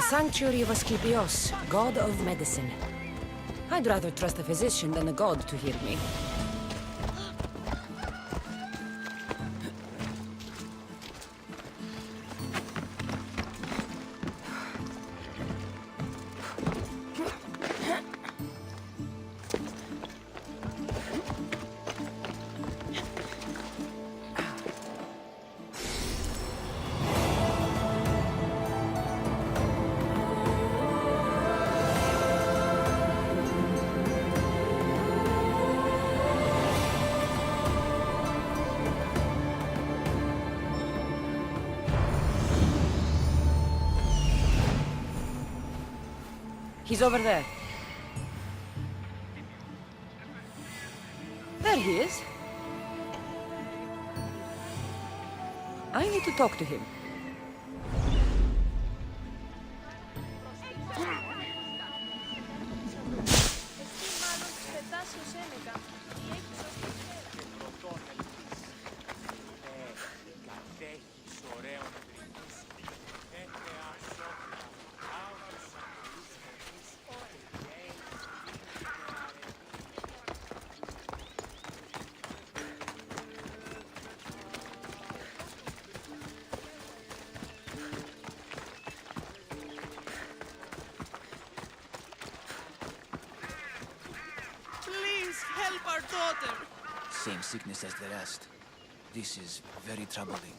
sanctuary of Asclepios, god of medicine. I'd rather trust a physician than a god to heal me. He's over there. There he is. I need to talk to him. Help our daughter! Same sickness as the rest. This is very troubling.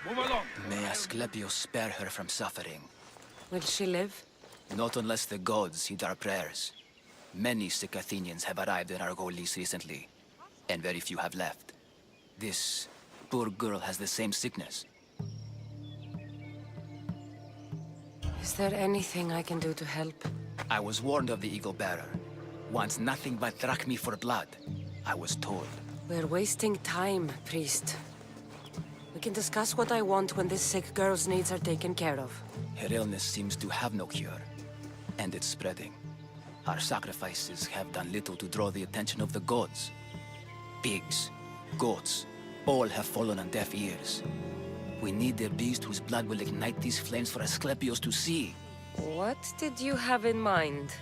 Move along! May Asclepios spare her from suffering. Will she live? Not unless the gods heed our prayers. Many sick Athenians have arrived in Argolis recently, and very few have left. This poor girl has the same sickness. Is there anything I can do to help? I was warned of the Eagle Bearer. Wants nothing but drachmi for blood. I was told. We're wasting time, priest. We can discuss what I want when this sick girl's needs are taken care of. Her illness seems to have no cure, and it's spreading. Our sacrifices have done little to draw the attention of the gods. Pigs, goats, all have fallen on deaf ears. We need a beast whose blood will ignite these flames for Asclepios to see. What did you have in mind?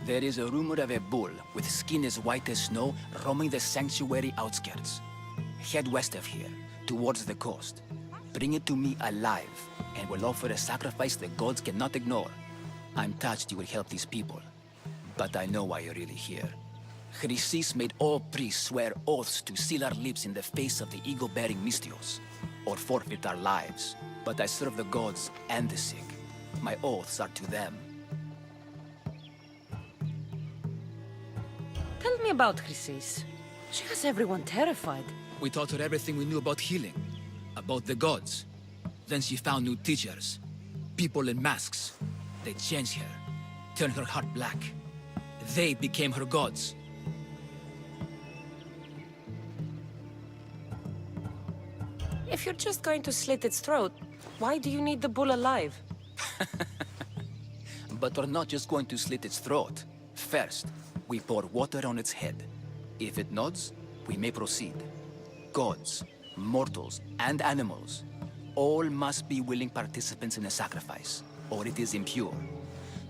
There is a rumor of a bull with skin as white as snow roaming the sanctuary outskirts. Head west of here, towards the coast. Bring it to me alive, and we'll offer a sacrifice the gods cannot ignore. I'm touched you will help these people, but I know why you're really here. Chrysis made all priests swear oaths to seal our lips in the face of the eagle-bearing Mystios, or forfeit our lives. But I serve the gods and the sick. My oaths are to them. Tell me about Chrysis. She has everyone terrified. We taught her everything we knew about healing, about the gods. Then she found new teachers, people in masks. They changed her, turned her heart black. They became her gods. If you're just going to slit its throat, why do you need the bull alive? But we're not just going to slit its throat. First, we pour water on its head. If it nods, we may proceed. Gods, mortals, and animals, all must be willing participants in the sacrifice, or it is impure.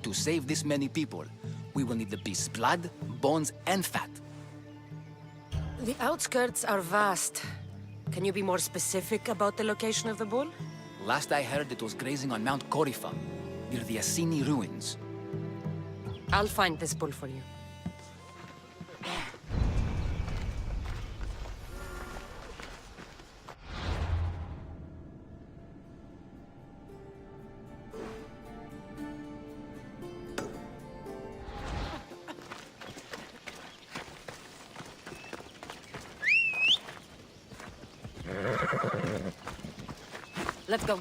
To save this many people, we will need the beast's blood, bones, and fat. The outskirts are vast. Can you be more specific about the location of the bull? Last I heard, it was grazing on Mount Coryphon, near the Assini ruins. I'll find this bull for you. Let's go.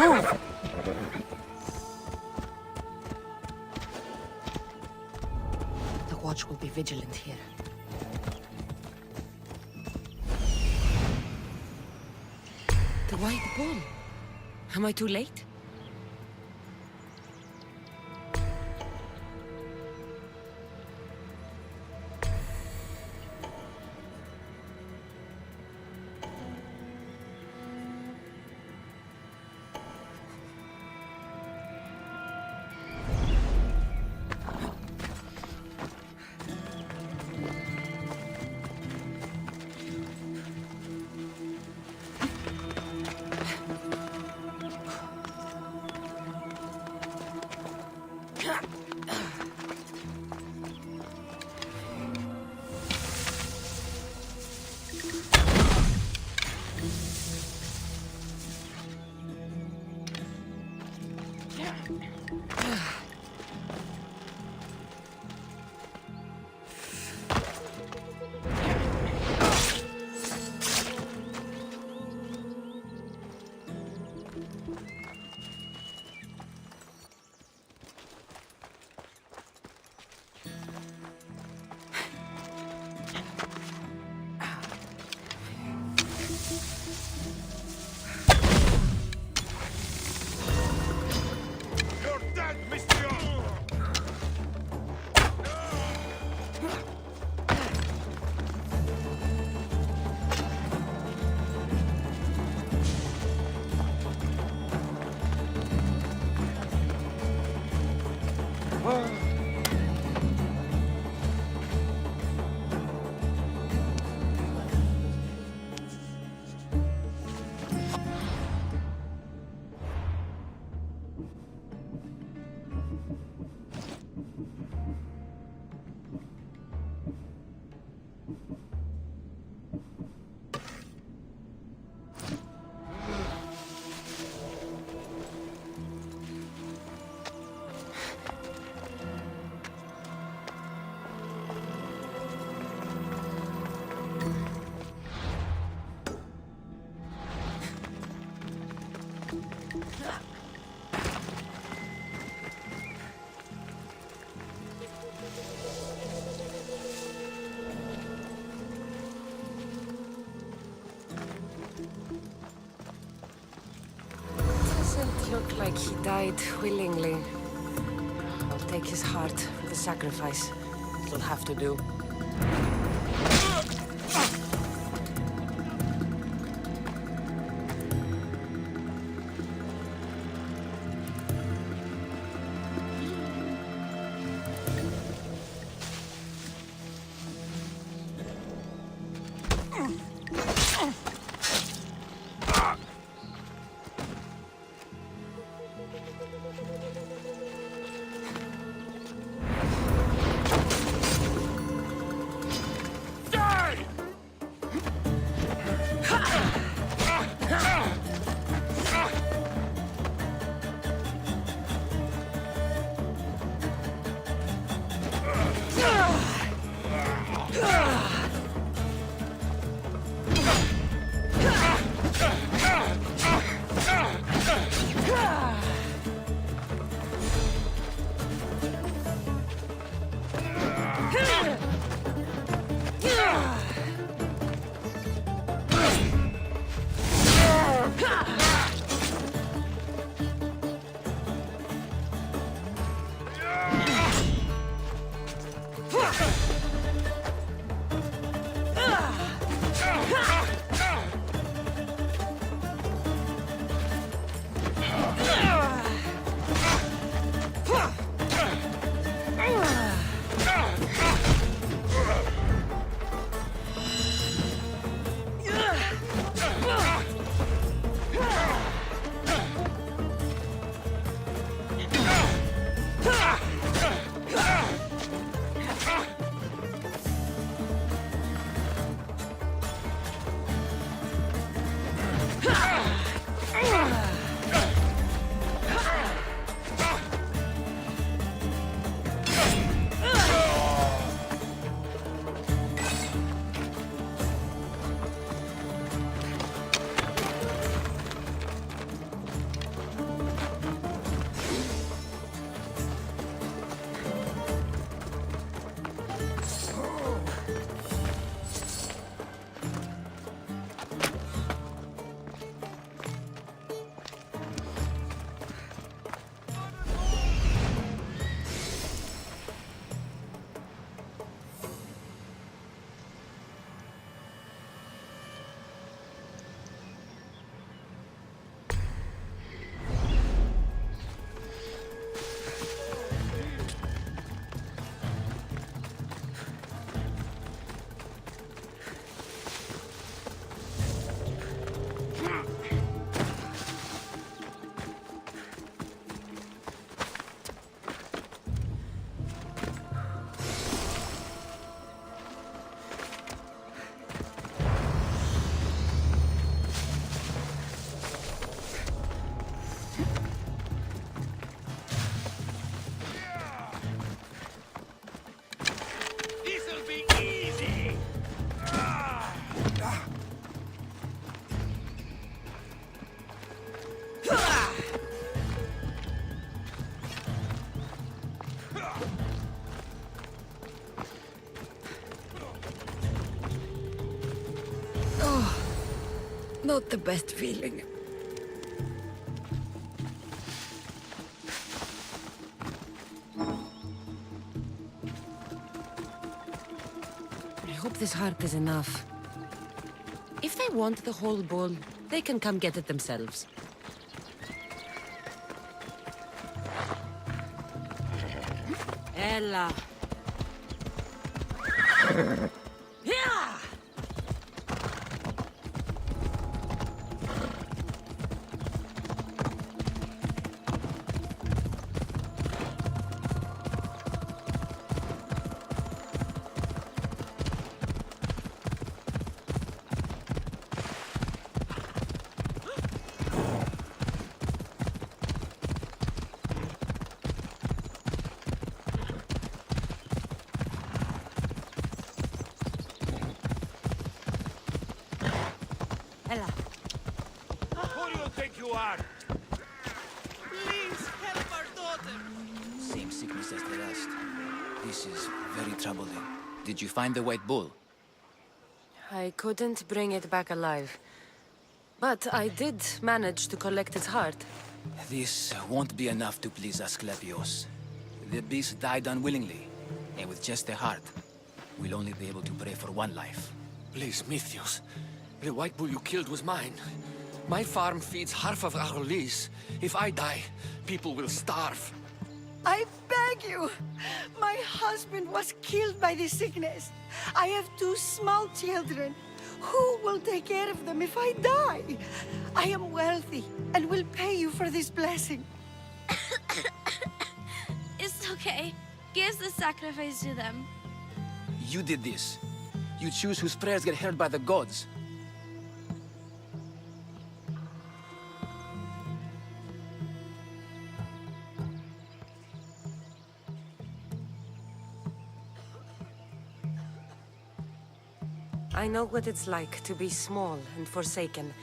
Move! The watch will be vigilant here. The white bull. Am I too late? Look like he died willingly. I'll take his heart for the sacrifice. It'll have to do. Not the best feeling. I hope this heart is enough. If they want the whole bowl, they can come get it themselves. Ella. Yeah! Ella. Who do you think you are? Please help our daughter. Same sickness as the rest. This is very troubling. Did you find the white bull? I couldn't bring it back alive. But I did manage to collect its heart. This won't be enough to please Asclepios. The beast died unwillingly, and with just the heart, we'll only be able to pray for one life. Please, Mythios. The white bull you killed was mine. My farm feeds half of our lease. If I die, people will starve. I beg you! My husband was killed by this sickness. I have 2 small children. Who will take care of them if I die? I am wealthy and will pay you for this blessing. It's okay. Give the sacrifice to them. You did this. You choose whose prayers get heard by the gods. I know what it's like to be small and forsaken.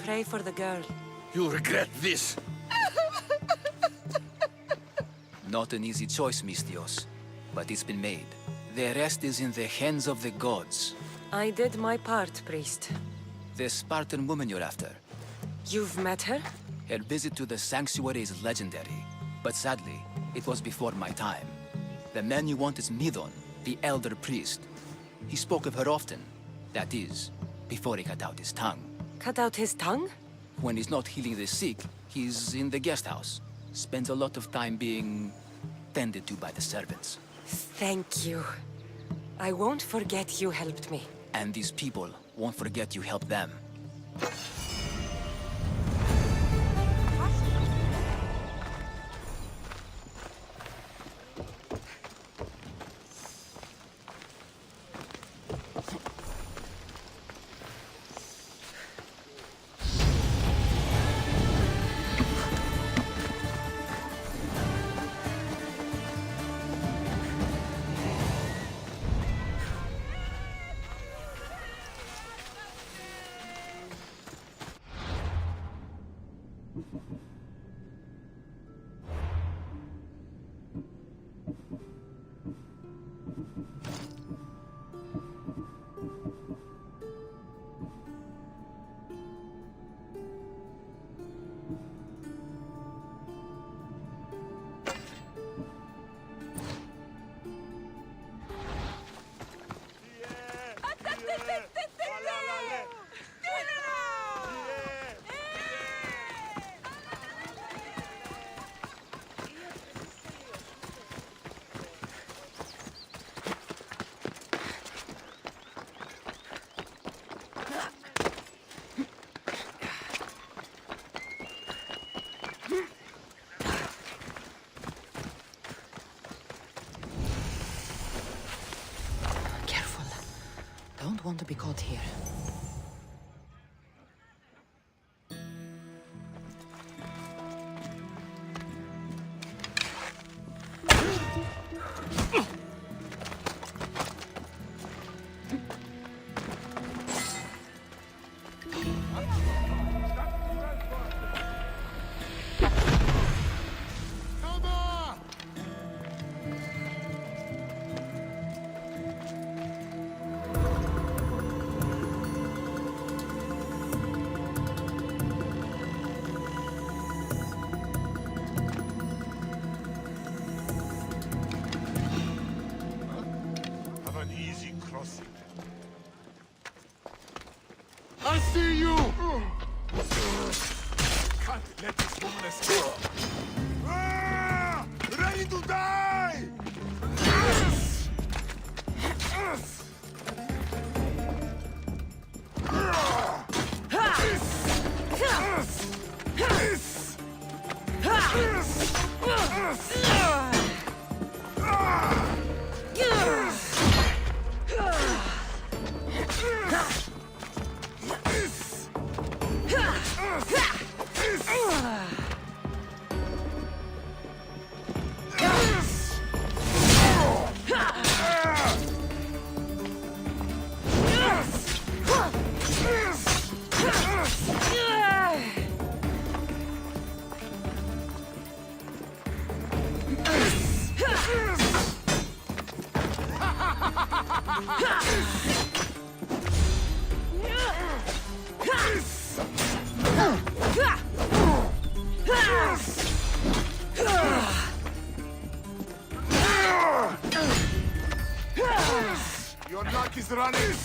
Pray for the girl. You'll regret this. Not an easy choice, Mystios, but it's been made. The rest is in the hands of the gods. I did my part, priest. The Spartan woman you're after. You've met her? Her visit to the sanctuary is legendary, but sadly, it was before my time. The man you want is Midon, the elder priest. He spoke of her often. That is, before he cut out his tongue. Cut out his tongue? When he's not healing the sick, he's in the guest house. Spends a lot of time being tended to by the servants. Thank you. I won't forget you helped me. And these people won't forget you helped them. Careful. Don't want to be caught here. I see you! Can't let this woman escape. Ah! Ready to die! Your luck is running.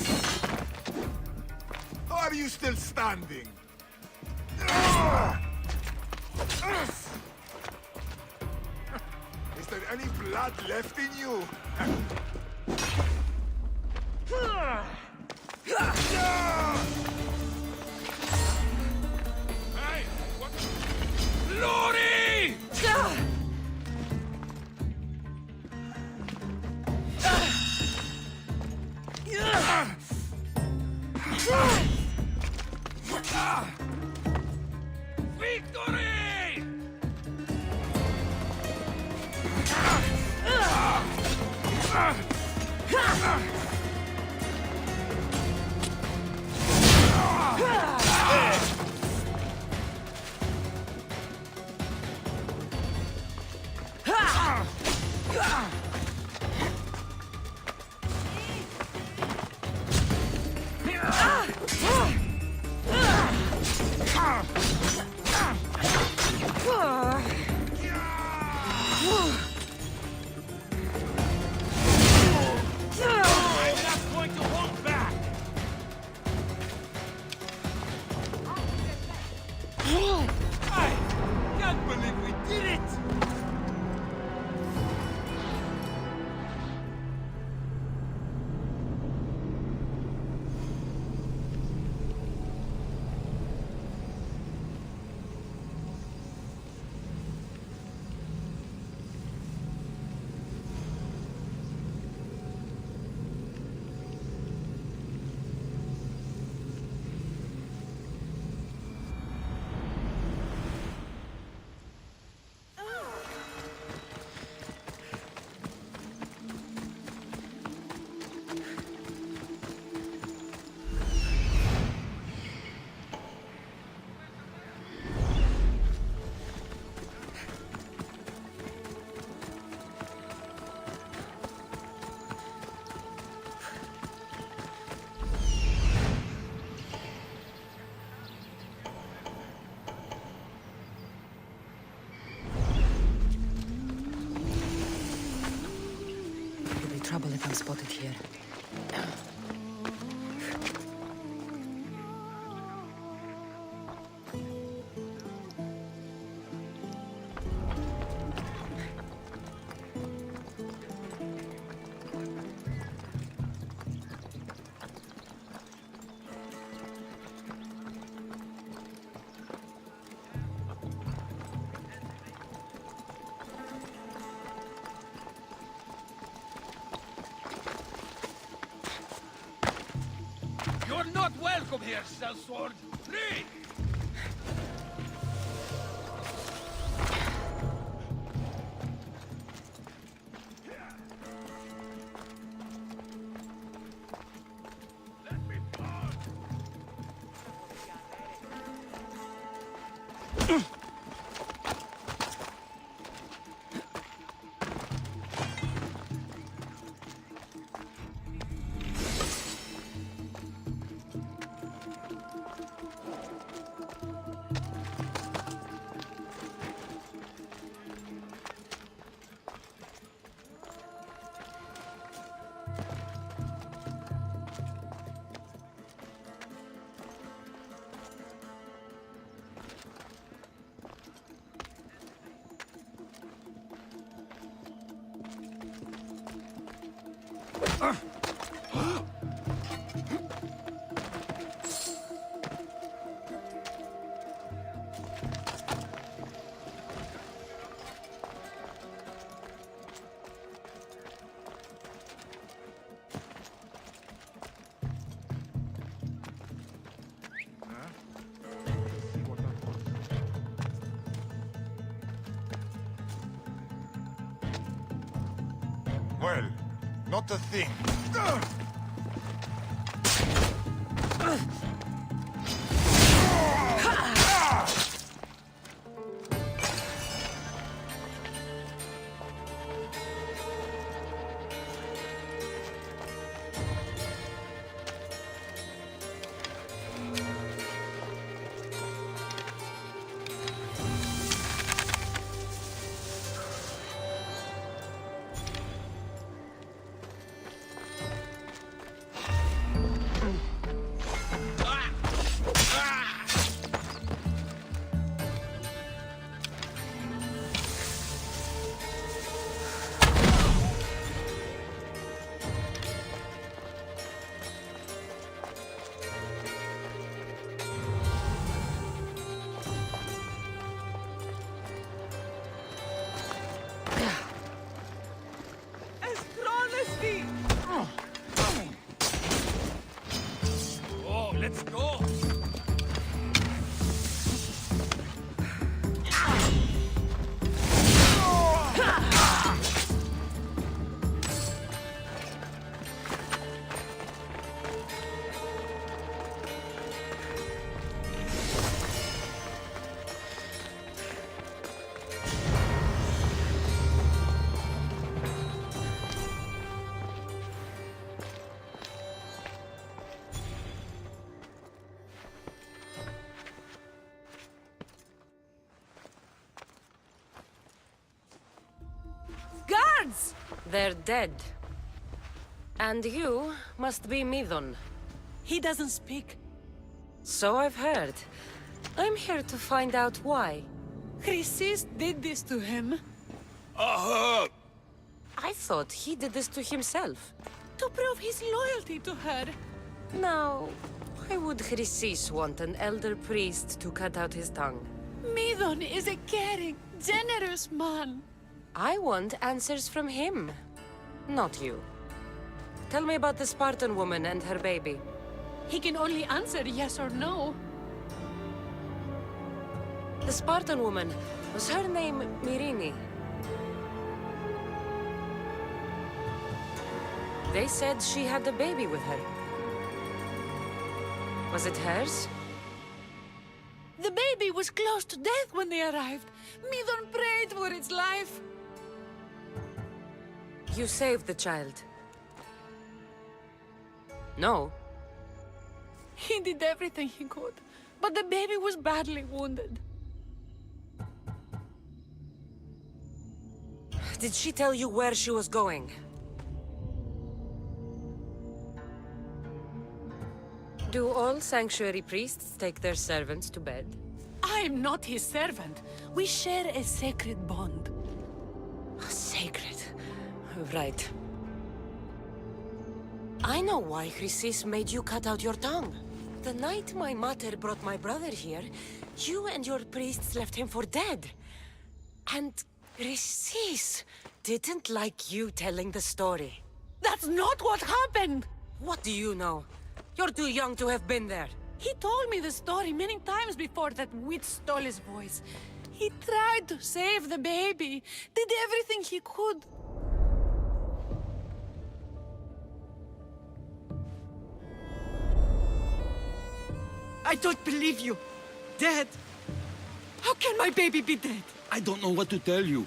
Are you still standing? Is there any blood left in you? Hey, what? Lori! Victory! I'm not going to hold back! I can't believe we did it! It'll be trouble if I'm spotted here. You're not welcome here, sellsword! Leave! Let me pass! Well, not a thing. Oh, let's go! Guards! They're dead. And you must be Midon. He doesn't speak. So I've heard. I'm here to find out why. Chrysis did this to him. I thought he did this to himself. To prove his loyalty to her. Now, why would Chrysis want an elder priest to cut out his tongue? Midon is a caring, generous man. I want answers from him, not you. Tell me about the Spartan woman and her baby. He can only answer yes or no. The Spartan woman, was her name Myrine? They said she had a baby with her. Was it hers? The baby was close to death when they arrived. Midon prayed for its life. You saved the child. No. He did everything he could, but the baby was badly wounded. Did she tell you where she was going? Do all sanctuary priests take their servants to bed? I am not his servant. We share a sacred bond. Sacred. Right. I know why Chrysis made you cut out your tongue. The night my mater brought my brother here, you and your priests left him for dead. And Chrysis didn't like you telling the story. That's not what happened! What do you know? You're too young to have been there. He told me the story many times before that witch stole his voice. He tried to save the baby, did everything he could. I don't believe you. Dead? How can my baby be dead? I don't know what to tell you.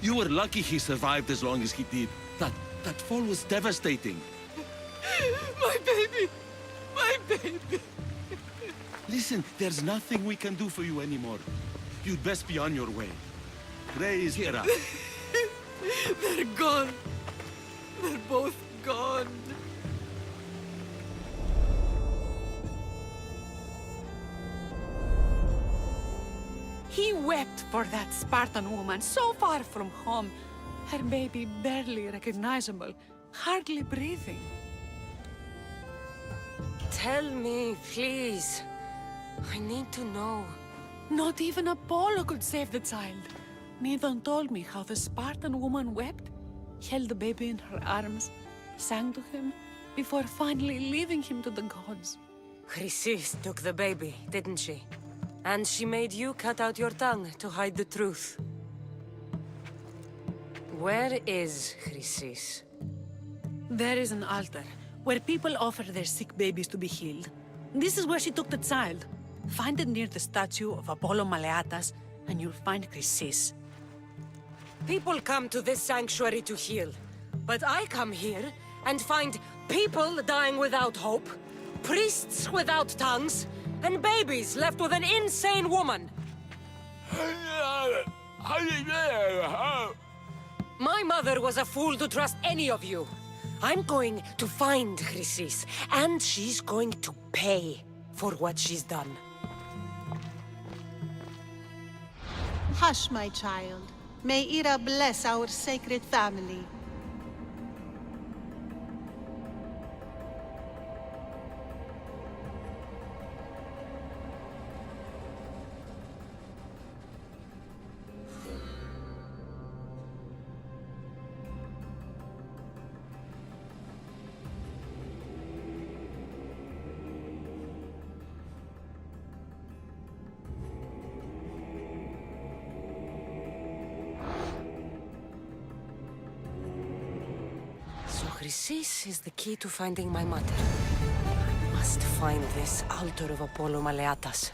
You were lucky he survived as long as he did. That fall was devastating. My baby! My baby! Listen, there's nothing we can do for you anymore. You'd best be on your way. Praise Hera. They're gone. They're both gone. He wept for that Spartan woman so far from home. Her baby barely recognizable, hardly breathing. Tell me, please. I need to know. Not even Apollo could save the child. Midon told me how the Spartan woman wept, held the baby in her arms, sang to him, before finally leaving him to the gods. Chrysis took the baby, didn't she? And she made you cut out your tongue to hide the truth. Where is Chrysis? There is an altar where people offer their sick babies to be healed. This is where she took the child. Find it near the statue of Apollo Maleatas, and you'll find Chrysis. People come to this sanctuary to heal. But I come here and find people dying without hope, priests without tongues, and babies left with an insane woman. My mother was a fool to trust any of you. I'm going to find Chrysis, and she's going to pay for what she's done. Hush, my child. May Ira bless our sacred family. So Chrysis is the key to finding my mother. I must find this altar of Apollo Maleatas.